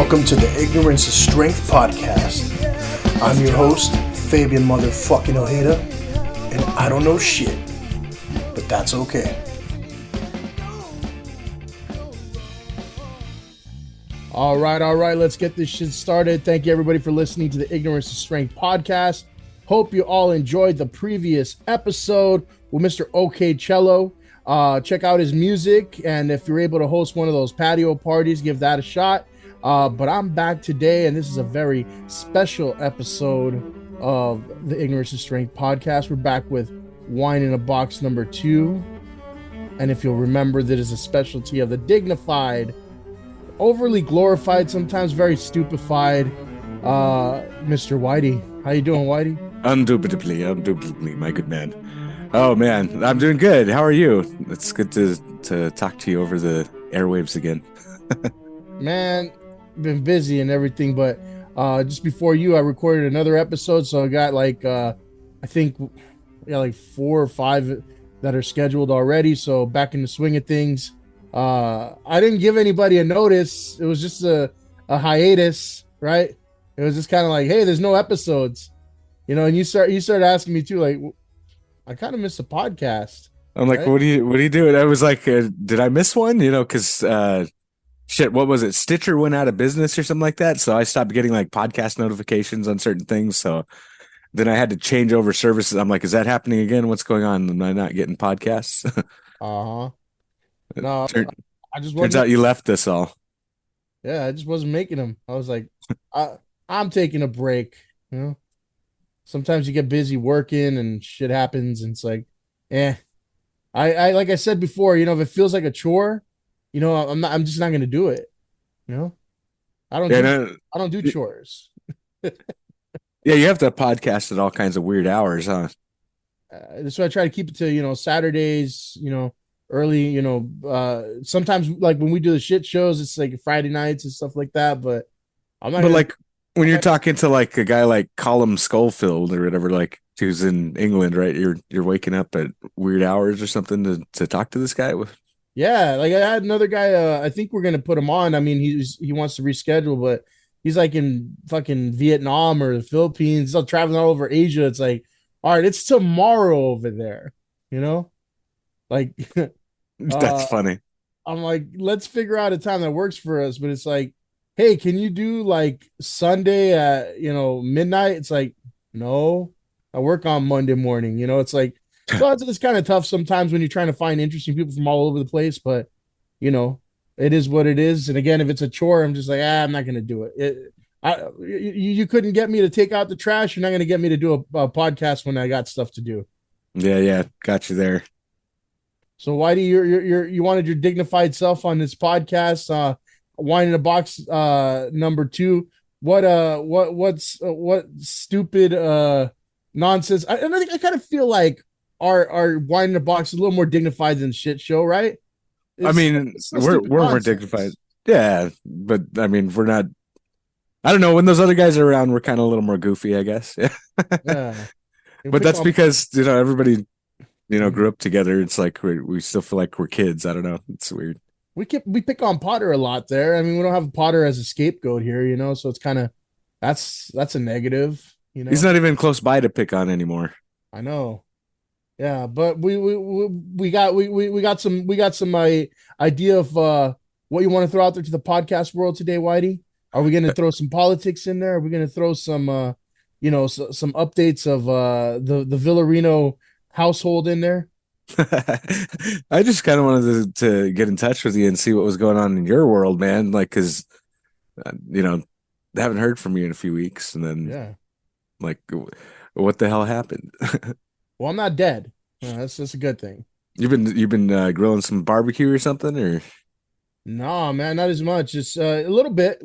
Welcome to the Ignorance is Strength podcast. I'm your host, Fabian motherfucking Ojeda, and I don't know shit, but that's okay. All right, let's get this shit started. Thank you everybody for listening to the Ignorance is Strength podcast. Hope you all enjoyed the previous episode with Mr. OK Cello. Check out his music, and if you're able to host one of those patio parties, give that a shot. But I'm back today, and this is a very special episode of the Ignorance is Strength podcast. We're back with Whine in a Box number 2. And if you'll remember, that is a specialty of the dignified, overly glorified, sometimes very stupefied, Mr. Whitey. How you doing, Whitey? Indubitably, my good man. Oh, man, I'm doing good. How are you? It's good to talk to you over the airwaves again. Man, been busy and everything, but just before you, I recorded another episode, so I got I think 4 or 5 that are scheduled already, so back in the swing of things. I didn't give anybody a notice. It was just a hiatus, right? It was just kind of like, hey, there's no episodes, and you started asking me too, like, I kind of missed a podcast. I'm like, right? What are you doing? I was like, did I miss one? Because shit, what was it? Stitcher went out of business or something like that. So I stopped getting like podcast notifications on certain things. So then I had to change over services. I'm like, is that happening again? What's going on? Am I not getting podcasts? No, I just turns out you left us all. Yeah, I just wasn't making them. I was like, I'm taking a break. Sometimes you get busy working and shit happens, and it's like, I like I said before, if it feels like a chore, I'm just not gonna do it. I don't do chores. Yeah, you have to podcast at all kinds of weird hours, huh? So I try to keep it to Saturdays, early. Sometimes like when we do the shit shows, it's like Friday nights and stuff like that. But I'm not. But like when you're talking to like a guy like Colm Schofield or whatever, like who's in England, right? You're waking up at weird hours or something to talk to this guy with. Yeah, like I had another guy. I think we're gonna put him on. I mean, he wants to reschedule, but he's like in fucking Vietnam or the Philippines. He's traveling all over Asia. It's like, all right, it's tomorrow over there. Like that's funny. I'm like, let's figure out a time that works for us. But it's like, hey, can you do like Sunday at midnight? It's like, no, I work on Monday morning. It's like. So it's kind of tough sometimes when you're trying to find interesting people from all over the place, but it is what it is. And again, if it's a chore, I'm just like, I'm not going to do it. You couldn't get me to take out the trash. You're not going to get me to do a podcast when I got stuff to do. Yeah, got you there. So Whitey, you wanted your dignified self on this podcast. Whine in a Box number 2. What stupid nonsense? I think I kind of feel like our Whine in a Box is a little more dignified than shit show, right? I mean, we're more dignified. Yeah, but I mean, we're not. I don't know. When those other guys are around, we're kind of a little more goofy, I guess. Yeah. But that's because everybody grew up together. It's like we still feel like we're kids. I don't know. It's weird. We pick on Potter a lot there. I mean, we don't have Potter as a scapegoat here, so it's kind of that's a negative. He's not even close by to pick on anymore. I know. Yeah, but we got some idea of what you want to throw out there to the podcast world today, Whitey. Are we going to throw some politics in there? Are we going to throw some some updates of the Villarino household in there? I just kind of wanted to get in touch with you and see what was going on in your world, man. Like, because haven't heard from you in a few weeks, and then like, what the hell happened? Well, I'm not dead. That's a good thing. You've been grilling some barbecue or something, or? No, man, not as much. Just a little bit.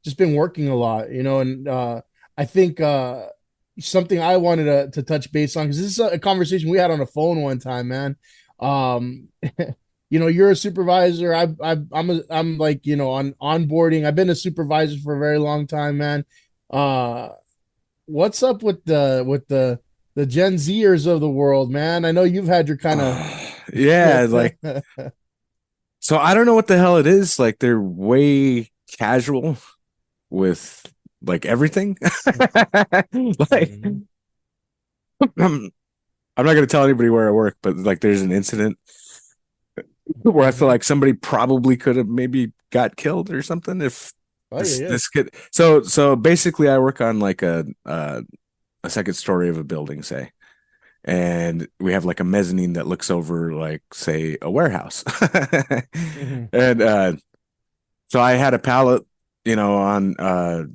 Just been working a lot, and I think something I wanted to touch base on, because this is a conversation we had on the phone one time, man. You're a supervisor. I'm like on onboarding. I've been a supervisor for a very long time, man. What's up with the Gen Zers of the world, man? I know you've had your kind of like So I don't know what the hell it is. Like, they're way casual with like everything. Like Mhm. I'm not gonna tell anybody where I work, but like there's an incident where I feel Mhm. like somebody probably could have maybe got killed or something if Oh yeah, this yeah. this kid. So basically, I work on like a second story of a building, say, and we have like a mezzanine that looks over like say a warehouse, Mhm. and so I had a pallet, on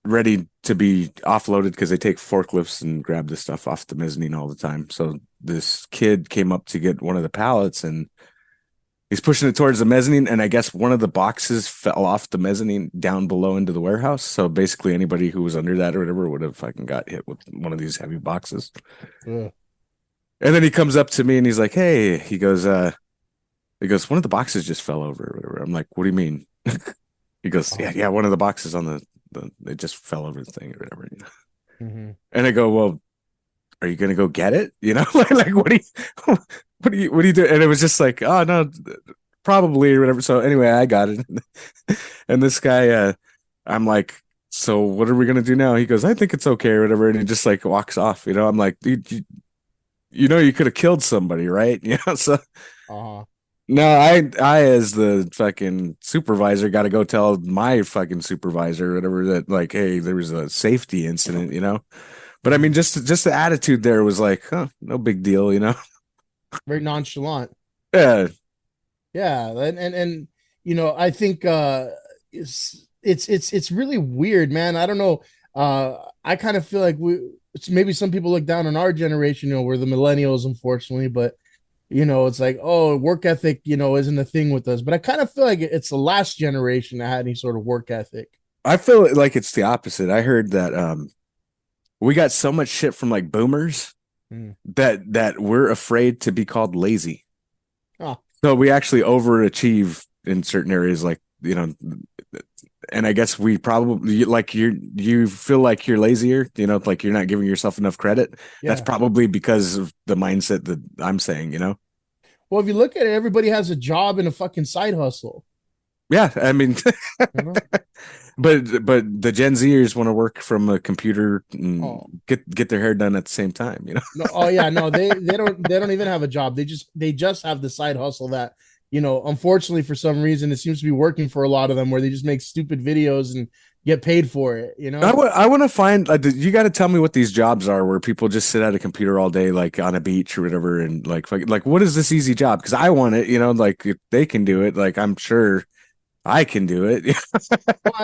ready to be offloaded because they take forklifts and grab the stuff off the mezzanine all the time. So this kid came up to get one of the pallets and he's pushing it towards the mezzanine. And I guess one of the boxes fell off the mezzanine down below into the warehouse. So basically, anybody who was under that or whatever would have fucking got hit with one of these heavy boxes. Ugh. And then he comes up to me and he's like, "Hey," he goes, "One of the boxes just fell over or whatever." I'm like, "What do you mean?" He goes, "Yeah, Uh-huh. yeah, one of the boxes on the it just fell over the thing or whatever. Mhm. And I go, "Well, are you gonna go get it? Like what do you what do you do?" And it was just like, "Oh no, probably or whatever." So anyway, I got it. And this guy, I'm like, "So what are we gonna do now?" He goes, "I think it's okay or whatever," and he just like walks off. I'm like, "Dude, you could have killed somebody, right?" So Uh-huh. no, I as the fucking supervisor got to go tell my fucking supervisor or whatever that like, hey, there was a safety incident. But I mean, Mhm. just the attitude there was like, huh, no big deal. Very nonchalant. Yeah, Yeah, and I think it's really weird, man. I don't know. I kind of feel like maybe some people look down on our generation, we're the millennials, unfortunately, but it's like, oh, work ethic, isn't a thing with us. But I kind of feel like it's the last generation that had any sort of work ethic. I feel like it's the opposite. I heard that we got so much shit from like boomers Mm. that we're afraid to be called lazy. Oh, So we actually overachieve in certain areas, like and I guess we probably like you feel like you're lazier, like you're not giving yourself enough credit. That's yeah. probably because of the mindset that I'm saying. Well, if you look at it, everybody has a job and a fucking side hustle. Yeah, I mean, You know? but the Gen Zers want to work from a computer and Oh, get their hair done at the same time. no, oh yeah, no, they don't even have a job. They just have the side hustle that, unfortunately for some reason it seems to be working for a lot of them where they just make stupid videos and get paid for it. I want to find you got to tell me what these jobs are where people just sit at a computer all day, like on a beach or whatever, and like what is this easy job? Because I want it, like if they can do it, like I'm sure I can do it.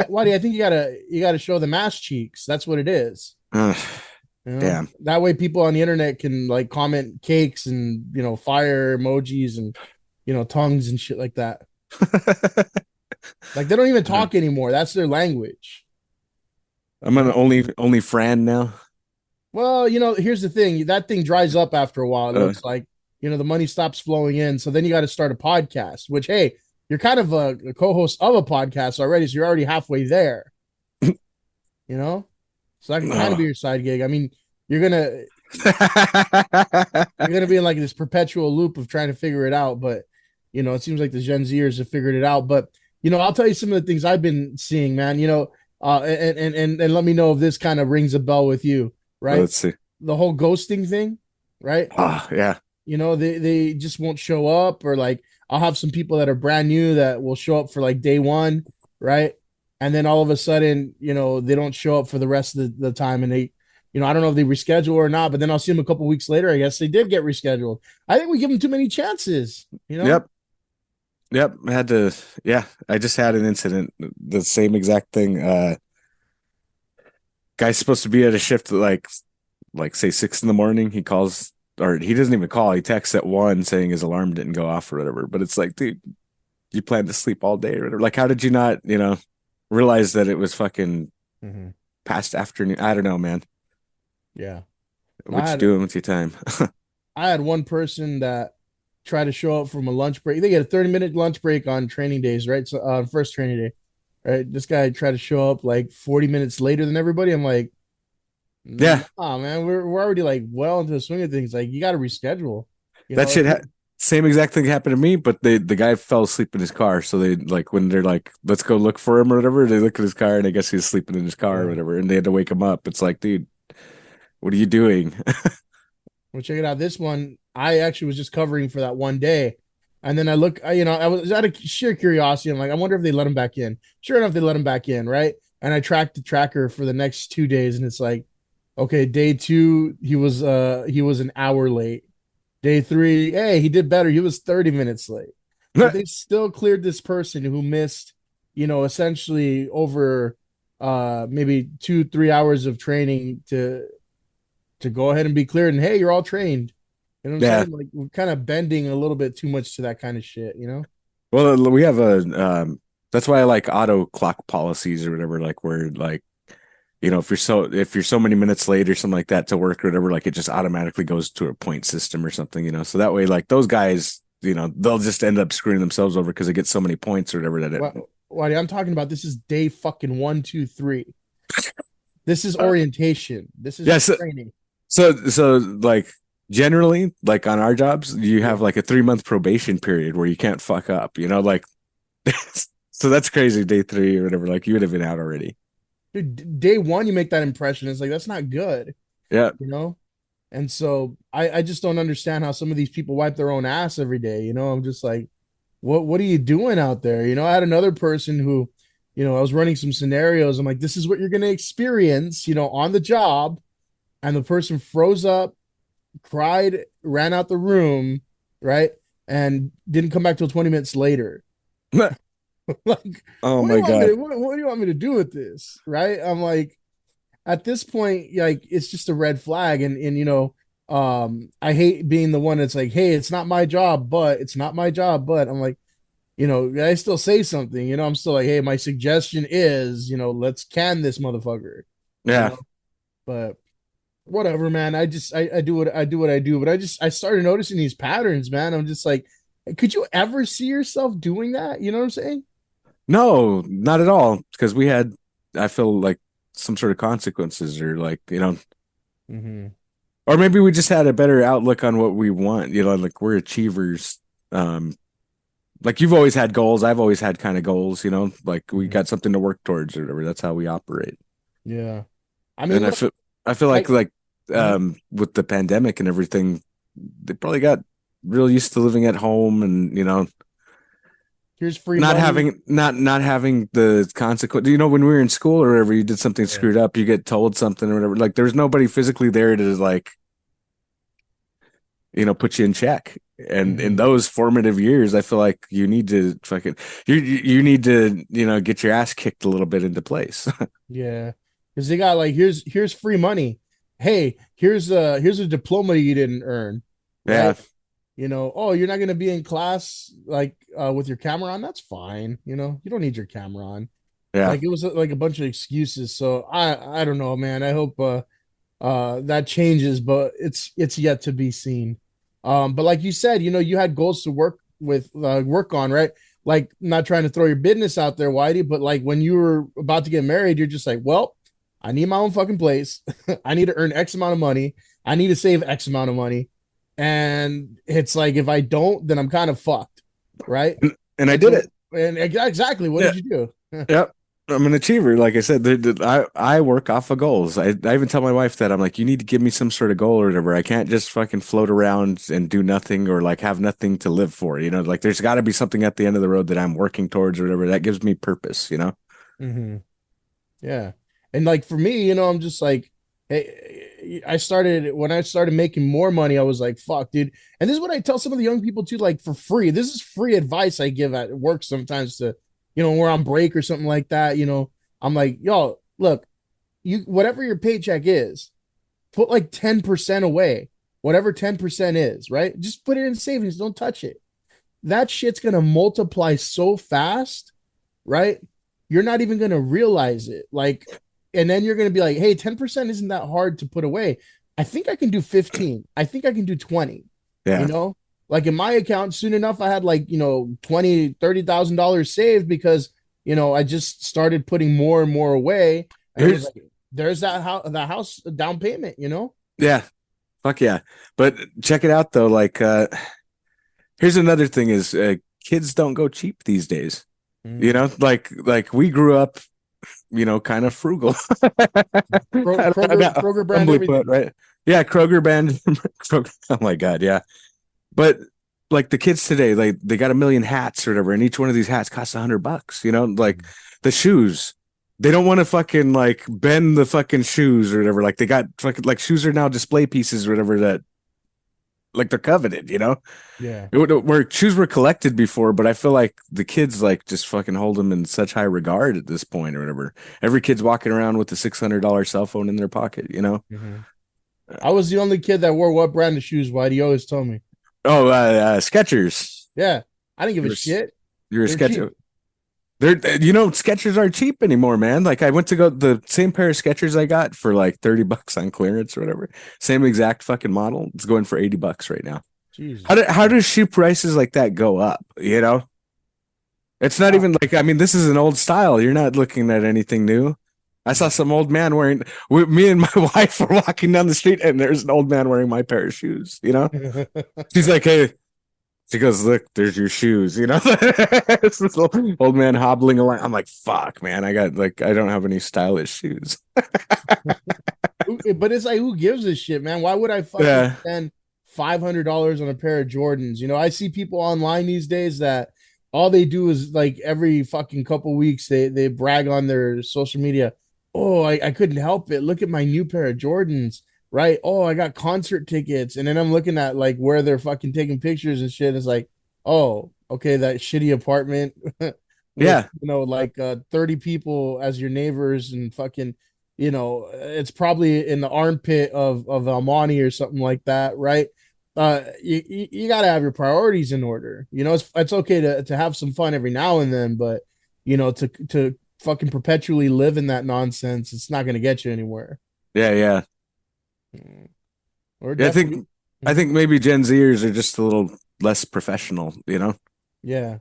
Why do I think you gotta show the ass cheeks? That's what it is. Ugh, damn. That way people on the internet can like comment cakes and fire emojis and tongues and shit like that. Like they don't even talk anymore. That's their language. I'm You an know? only friend now. Well, here's the thing. That thing dries up after a while. It Uh, looks like, the money stops flowing in. So then you got to start a podcast, which, hey, you're kind of a co-host of a podcast already. So you're already halfway there, you know? So that can kind of be no. your side gig. I mean, you're gonna you're gonna be in like this perpetual loop of trying to figure it out. But it seems like the Gen Zers have figured it out. But I'll tell you some of the things I've been seeing, man. And let me know if this kind of rings a bell with you, right? Let's see. The whole ghosting thing, right? Oh, yeah. They just won't show up, or like I'll have some people that are brand new that will show up for like day one, right? And then all of a sudden, they don't show up for the rest of the time, and I don't know if they reschedule or not, but then I'll see them a couple weeks later. I guess they did get rescheduled. I think we give them too many chances. Yep. Yep. Yeah. I just had an incident, the same exact thing. Guy's supposed to be at a shift at like say 6 in the morning. He calls or he doesn't even call. He texts at 1 saying his alarm didn't go off or whatever. But it's like, dude, you plan to sleep all day or whatever. Like, how did you not, realize that it was fucking Mm-hmm. past afternoon? I don't know, man. Yeah. No, What you doing with your time? I had one person that tried to show up from a lunch break. They get a 30-minute lunch break on training days, right? So first training day, right? This guy tried to show up like 40 minutes later than everybody. I'm like, Yeah, nah, man, we're already like well into the swing of things. Like you got to reschedule. You that know, shit. if you same exact thing happened to me, but the guy fell asleep in his car. So they like when they're like, let's go look for him or whatever, they look at his car and I guess he's sleeping in his car or Yeah. whatever, and they had to wake him up. It's like, dude, what are you doing? Well, check it out. This one, I actually was just covering for that one day. And then I was out of sheer curiosity. I'm like, I wonder if they let him back in. Sure enough, they let him back in, right? And I tracked the tracker for the next 2 days, and it's like, okay, day two, he was an hour late. Day three, hey, he did better. He was 30 minutes late. But they still cleared this person who missed, essentially over maybe 2-3 hours of training to go ahead and be cleared. And hey, you're all trained. You know what I'm Yeah. saying? Like we're kind of bending a little bit too much to that kind of shit, you know? Well, we have that's why I like auto clock policies or whatever, like where like, if you're so many minutes late or something like that to work or whatever, like it just automatically goes to a point system or something, so that way, like those guys, they'll just end up screwing themselves over because they get so many points or whatever What I'm talking about, this is day fucking 1, 2, 3. This is orientation. This is yeah. just training. So like generally, like on our jobs, you have like a 3-month probation period where you can't fuck up, like so that's crazy. Day three or whatever, like you would have been out already. Dude, day one, you make that impression. It's like that's not good, Yeah. you know? And so I just don't understand how some of these people wipe their own ass every day. I'm just like, what are you doing out there? I had another person who, I was running some scenarios. I'm like, this is what you're gonna experience, on the job. And the person froze up, cried, ran out the room, right? And didn't come back till 20 minutes later. Like, Oh what do you my want me God. to what do you want me to do with this? Right? I'm like, at this point, like it's just a red flag. And I hate being the one that's like, hey, it's not my job, but it's not my job. But I'm like, I still say something, I'm still like, hey, my suggestion is, let's can this motherfucker, you Yeah. know, but whatever, man. I do what I do, but I started noticing these patterns, man. I'm just like, could you ever see yourself doing that? You know what I'm saying? No, not at all. Because we had, I feel like some sort of consequences or like, Mm-hmm. or maybe we just had a better outlook on what we want, like we're achievers. Like you've always had goals. I've always had kind of goals, like we Mm-hmm. got something to work towards or whatever. That's how we operate. Yeah. I mean, And look, I feel I like, mhm. with the pandemic and everything, they probably got real used to living at home and, Here's free money. not having the consequence. When we were in school or whatever, you did something Yeah. screwed up, you get told something or whatever. Like there was nobody physically there to like, put you in check. And in Mm-hmm. those formative years, I feel like you need to you need to, get your ass kicked a little bit into place. Yeah. Because they got like, here's free money. Hey, here's a diploma you didn't earn, Yeah. right? Oh, you're not gonna be in class like with your camera on. That's fine. You don't need your camera on. Yeah. Like it was like a bunch of excuses. So I don't know, man. I hope that changes, but it's yet to be seen. But like you said, you had goals to work on, right? Like not trying to throw your business out there, Whitey, but like when you were about to get married, you're just like, well, I need my own fucking place. I need to earn X amount of money. I need to save X amount of money. And it's like if I don't, then I'm kind of fucked, right? And I And did so it. and exactly, what Yeah. did you do? Yep. I'm an achiever. Like I said, I work off of goals. I even tell my wife that I'm like, you need to give me some sort of goal or whatever. I can't just fucking float around and do nothing or like have nothing to live for. Like there's got to be something at the end of the road that I'm working towards or whatever that gives me purpose. Mm-hmm. Yeah. And like for me, I'm just like, hey, when I started making more money, I was like, fuck, dude. And this is what I tell some of the young people too, like for free. This is free advice I give at work sometimes to, where I'm break or something like that. I'm like, yo, look, whatever your paycheck is, put like 10% away, whatever 10% is, right? Just put it in savings, don't touch it. That shit's gonna multiply so fast, right? You're not even going to realize it. Like, and then you're going to be like, hey, 10% isn't that hard to put away. I think I can do 15. I think I can do 20, you Yeah. know? Like in my account, soon enough, I had like, 20, $30,000 saved because, I just started putting more and more away. And it was Here's like, there's the house down payment, yeah. Fuck yeah. But check it out though. Like, here's another thing is kids don't go cheap these days. You Mm. know, like we grew up, kind of frugal. Kroger brand Humbly put, everything. right? Yeah, Kroger band. Kroger, oh my God, yeah. But like the kids today, like they got a million hats or whatever, and each one of these hats costs $100. Like Mm. the shoes. They don't want to fucking like bend the fucking shoes or whatever. Like they got fucking like shoes are now display pieces or whatever that like they're coveted. Yeah. Where shoes were collected before, but I feel like the kids like just fucking hold them in such high regard at this point or whatever. Every kid's walking around with a $600 cell phone in their pocket. Hmm. I was the only kid that wore what brand of shoes, Whitey? He always told me. Oh, Skechers. Yeah. I didn't give a You're shit. you're a They're cheap. Skechers. Skechers aren't cheap anymore, man. Like I went to go the same pair of Skechers I got for like $30 on clearance or whatever. Same exact fucking model. It's going for $80 right now. Jesus How Christ. do shoe prices like that go up? It's not Uh, even like, I mean, this is an old style. You're not looking at anything new. I saw some old man wearing, me and my wife were walking down the street and there's an old man wearing my pair of shoes. She's like, hey, she goes, look, there's your shoes. It's this old man hobbling along. I'm like, fuck, man. I don't have any stylish shoes. But it's like, who gives a shit, man? Why would I fucking Yeah. spend $500 on a pair of Jordans? I see people online these days that all they do is like every fucking couple weeks they brag on their social media. Oh, I couldn't help it. Look at my new pair of Jordans, right? Oh, I got concert tickets, and then I'm looking at like where they're fucking taking pictures and shit. It's like, oh, okay, that shitty apartment with Yeah. like 30 people as your neighbors and fucking it's probably in the armpit of Almani or something like that, right? You got to have your priorities in order. It's okay to have some fun every now and then, but to fucking perpetually live in that nonsense, it's not going to get you anywhere. Yeah. Yeah. Or Yeah. I definitely, think, I think maybe Gen Zers are just a little less professional, yeah.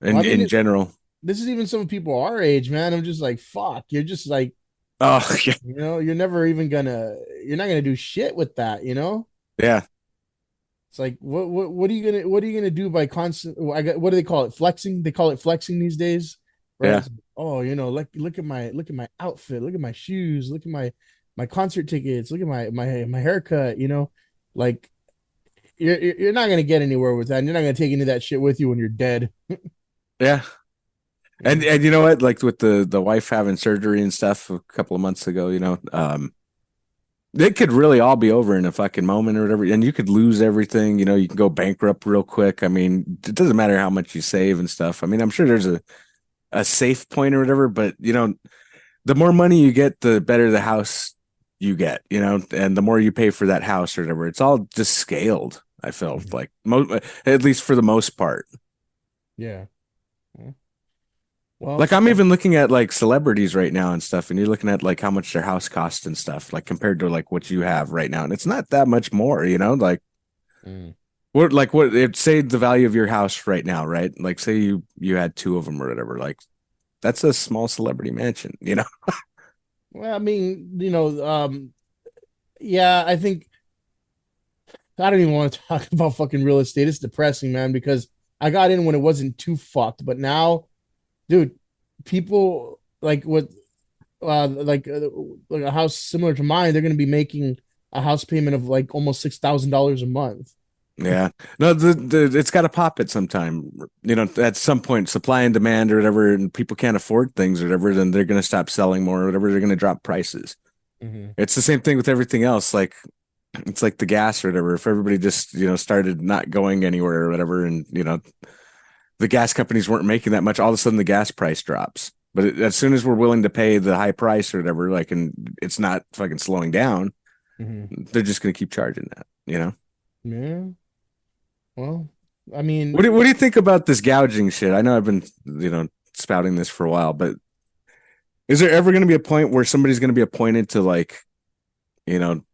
Well, I mean, in general. this is even some people our age, man. I'm just like, fuck. You're just like, Oh, yeah. you're never even you're not gonna do shit with that. Yeah. It's like what are you gonna do by constant what do they call it? Flexing? They call it flexing these days, right? Yeah. It's, oh, look at my outfit, look at my shoes, look at my concert tickets, look at my haircut. Like you're not gonna get anywhere with that, and you're not gonna take any of that shit with you when you're dead. Yeah. And Mm. you know what? Like with the wife having surgery and stuff a couple of months ago, it could really all be over in a fucking moment or whatever, and you could lose everything. You can go bankrupt real quick. I mean, it doesn't matter how much you save and stuff. I mean, I'm sure there's a safe point or whatever, but the more money you get, the better the house you get, and the more you pay for that house or whatever. It's all just scaled. I felt Mhm. like at least for the most part. Yeah. Well, Like I'm even looking at like celebrities right now and stuff, and you're looking at like how much their house costs and stuff, like compared to like what you have right now, and it's not that much more. Like mm, what it say the value of your house right now, right? Like say you had two of them or whatever, like that's a small celebrity mansion. well, I mean, yeah, I think I don't even want to talk about fucking real estate. It's depressing, man, because I got in when it wasn't too fucked, but now, dude, people like a house similar to mine, they're gonna be making a house payment of like almost $6,000 a month. Yeah. No, it's got to pop at some time. At some point, supply and demand or whatever, and people can't afford things or whatever, then they're going to stop selling more or whatever. They're going to drop prices. Mm-hmm. It's the same thing with everything else. Like it's like the gas or whatever. If everybody just started not going anywhere or whatever, and the gas companies weren't making that much, all of a sudden the gas price drops. But as soon as we're willing to pay the high price or whatever, like, and it's not fucking slowing down, Mm-hmm. they're just going to keep charging that. Yeah. Well, I mean, What do you think about this gouging shit? I know I've been spouting this for a while, but is there ever going to be a point where somebody's going to be appointed to like you know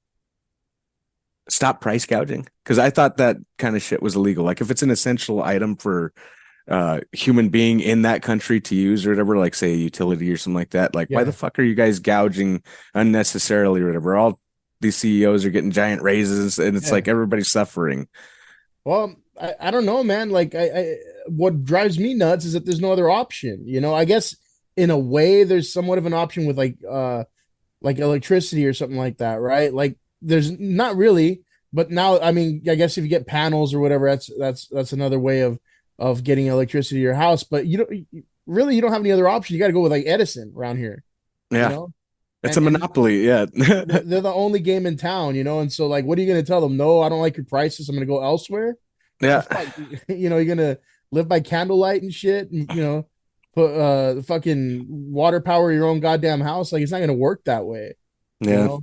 stop price gouging? Because I thought that kind of shit was illegal. Like if it's an essential item for human being in that country to use or whatever, like say a utility or something like that, like why the yeah. fuck are you guys gouging unnecessarily or whatever? All these CEOs are getting giant raises and it's Yeah. like everybody's suffering. Well, I don't know, man. Like what drives me nuts is that there's no other option. I guess in a way there's somewhat of an option with like electricity or something like that, right? Like there's not really, but now I mean, I guess if you get panels or whatever, that's another way of getting electricity to your house. But you don't have any other option. You got to go with like Edison around here, you Yeah. know. It's a And monopoly. Yeah. they're the only game in town, and so like, what are you going to tell them? No, I don't like your prices. I'm going to go elsewhere. The Yeah. fuck, you're gonna live by candlelight and shit, and put fucking water power your own goddamn house. Like it's not gonna work that way, you Yeah. know.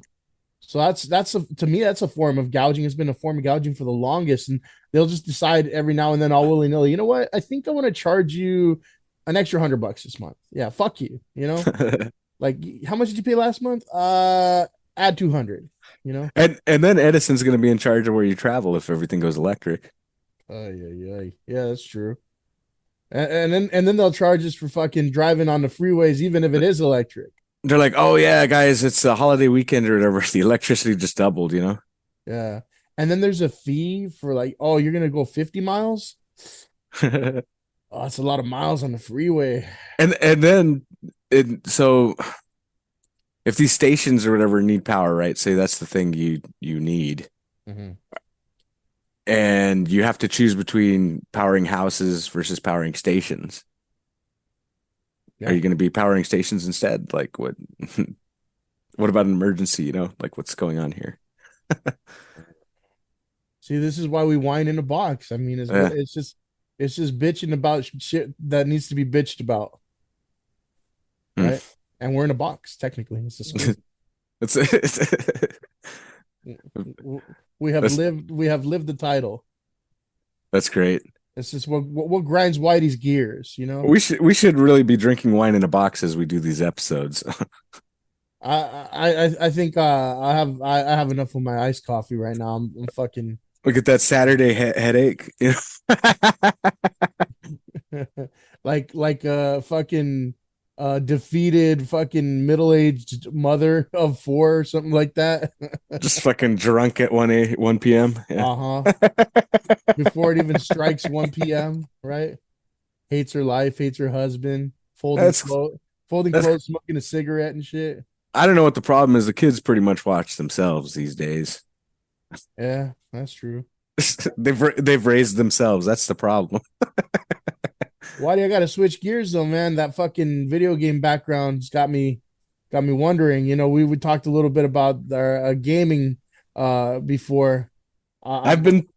So to me that's a form of gouging. It's been a form of gouging for the longest, and they'll just decide every now and then, all willy nilly. You know what? I think I want to charge you an extra $100 this month. Yeah, fuck you. Like how much did you pay last month? Add 200. You know. And then Edison's going to be in charge of where you travel if everything goes electric. Yeah, that's true. And then they'll charge us for fucking driving on the freeways, even if it is electric. They're like, "Oh yeah, guys, it's a holiday weekend or whatever. The electricity just doubled, you know." Yeah. And then there's a fee for like, oh, you're gonna go 50 miles? Oh, that's a lot of miles on the freeway. And then so if these stations or whatever need power, right? Say that's the thing you need. Mm-hmm. And you have to choose between powering houses versus powering stations. Yeah. Are you going to be powering stations instead? Like what? What about an emergency? Like what's going on here? See, this is why we whine in a box. I mean, Yeah. it's just bitching about shit that needs to be bitched about, Hmm. right? And we're in a box, technically. It's a it's that's we have lived the title. that's great. It's just what grinds Whitey's gears. We should really be drinking wine in a box as we do these episodes. I think I have enough of my iced coffee right now. I'm fucking Look at that Saturday headache. like a fucking defeated fucking middle-aged mother of four or something like that. Just fucking drunk at 1 p.m. Yeah. Uh-huh. Before it even strikes 1 p.m., right? Hates her life, hates her husband, That's folding that's clothes, smoking a cigarette and shit. I don't know what the problem is. The kids pretty much watch themselves these days. Yeah, that's true. They've raised themselves. That's the problem. Why do I gotta switch gears though, man? That fucking video game background's got me wondering. We talked a little bit about our gaming before. I've been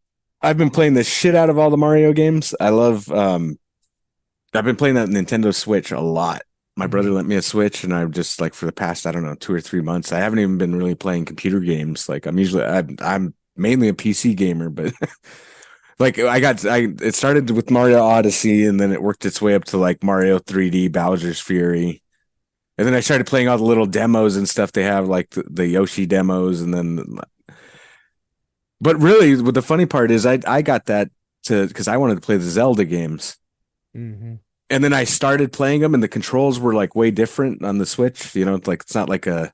I've been playing the shit out of all the Mario games. I love I've been playing that Nintendo Switch a lot. My brother lent me a Switch, and I've just like for the past, I don't know, 2 or 3 months, I haven't even been really playing computer games. Like I'm mainly a PC gamer, but like it started with Mario Odyssey, and then it worked its way up to like Mario 3D, Bowser's Fury. And then I started playing all the little demos and stuff they have, like the Yoshi demos, and then but really what the funny part is I got that to because I wanted to play the Zelda games. Mm-hmm. And then I started playing them, and the controls were like way different on the Switch. Like it's not like a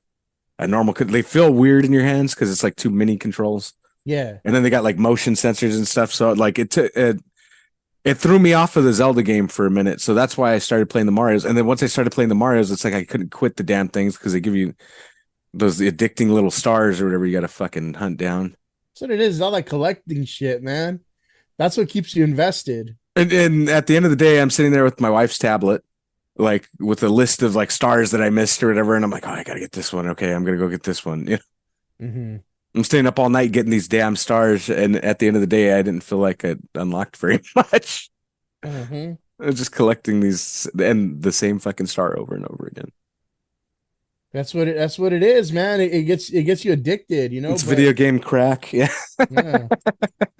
normal. They feel weird in your hands because it's like too many controls. Yeah. And then they got like motion sensors and stuff. So like it threw me off of the Zelda game for a minute. So that's why I started playing the Marios. And then once I started playing the Marios, it's like I couldn't quit the damn things because they give you those addicting little stars or whatever you got to fucking hunt down. That's what it is. It's all that collecting shit, man. That's what keeps you invested. And at the end of the day, I'm sitting there with my wife's tablet, like with a list of like stars that I missed or whatever. And I'm like, oh, I got to get this one. Okay, I'm going to go get this one. Mm-hmm. I'm staying up all night getting these damn stars. And at the end of the day, I didn't feel like I unlocked very much. Mm-hmm. I was just collecting these and the same fucking star over and over again. That's what it is, man. It gets you addicted, It's video game crack. Yeah. Yeah.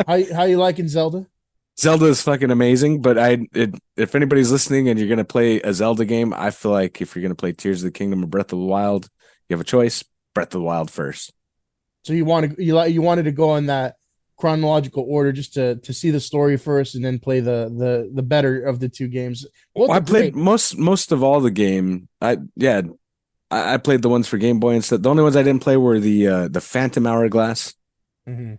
How you liking Zelda? Zelda is fucking amazing, but if anybody's listening and you're gonna play a Zelda game, I feel like if you're gonna play Tears of the Kingdom or Breath of the Wild, you have a choice. Breath of the Wild first. So you wanted to go in that chronological order just to see the story first and then play the better of the two games. Well, I played most of all the game. I played the ones for Game Boy and stuff. The only ones I didn't play were the Phantom Hourglass, mm-hmm.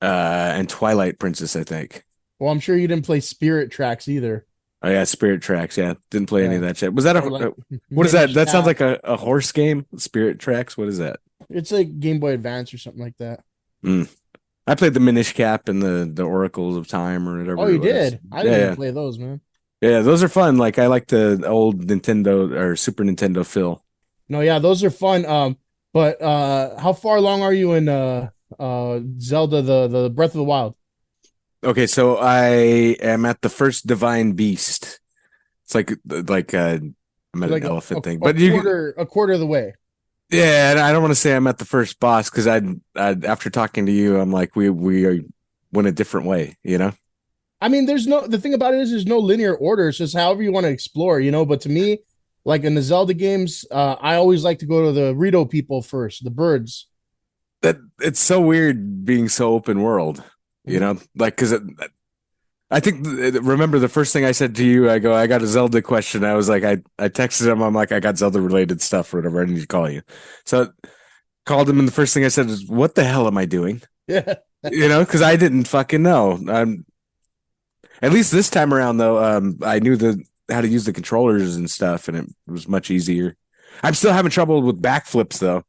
And Twilight Princess, I think. Well, I'm sure you didn't play Spirit Tracks either. Oh yeah, Spirit Tracks. Yeah, didn't play any Yeah. of that shit. Was that Or like what is that? Minish That sounds Cap. like a horse game. Spirit Tracks. What is that? It's like Game Boy Advance or something like that. Mm. I played the Minish Cap and the Oracles of Time or Oh, whatever you it was. did? I didn't even Yeah, play those, man. yeah, yeah. Those are fun. Like I like the old Nintendo or Super Nintendo feel. No, yeah, those are fun. But how far along are you in Zelda the Breath of the Wild? Okay, so I am at the first Divine Beast. It's like I'm You're at an like elephant thing, but you a quarter of the way. yeah, and I don't want to say I'm at the first boss because I after talking to you, I'm like went a different way, you know? I mean, the thing about it is there's no linear order. It's just however you want to explore, you know. But to me, like in the Zelda games, I always like to go to the Rito people first, the birds. That it's so weird being so open world, you Mhm. know? Like because I think remember the first thing I said to you, I got a Zelda question. I was like I texted him, I'm like I got Zelda related stuff or whatever. I need to call you. So called him and the first thing I said is what the hell am I doing? Yeah. You know, because I didn't fucking know. At least this time around, though, I knew the how to use the controllers and stuff, and it was much easier. I'm still having trouble with backflips, though.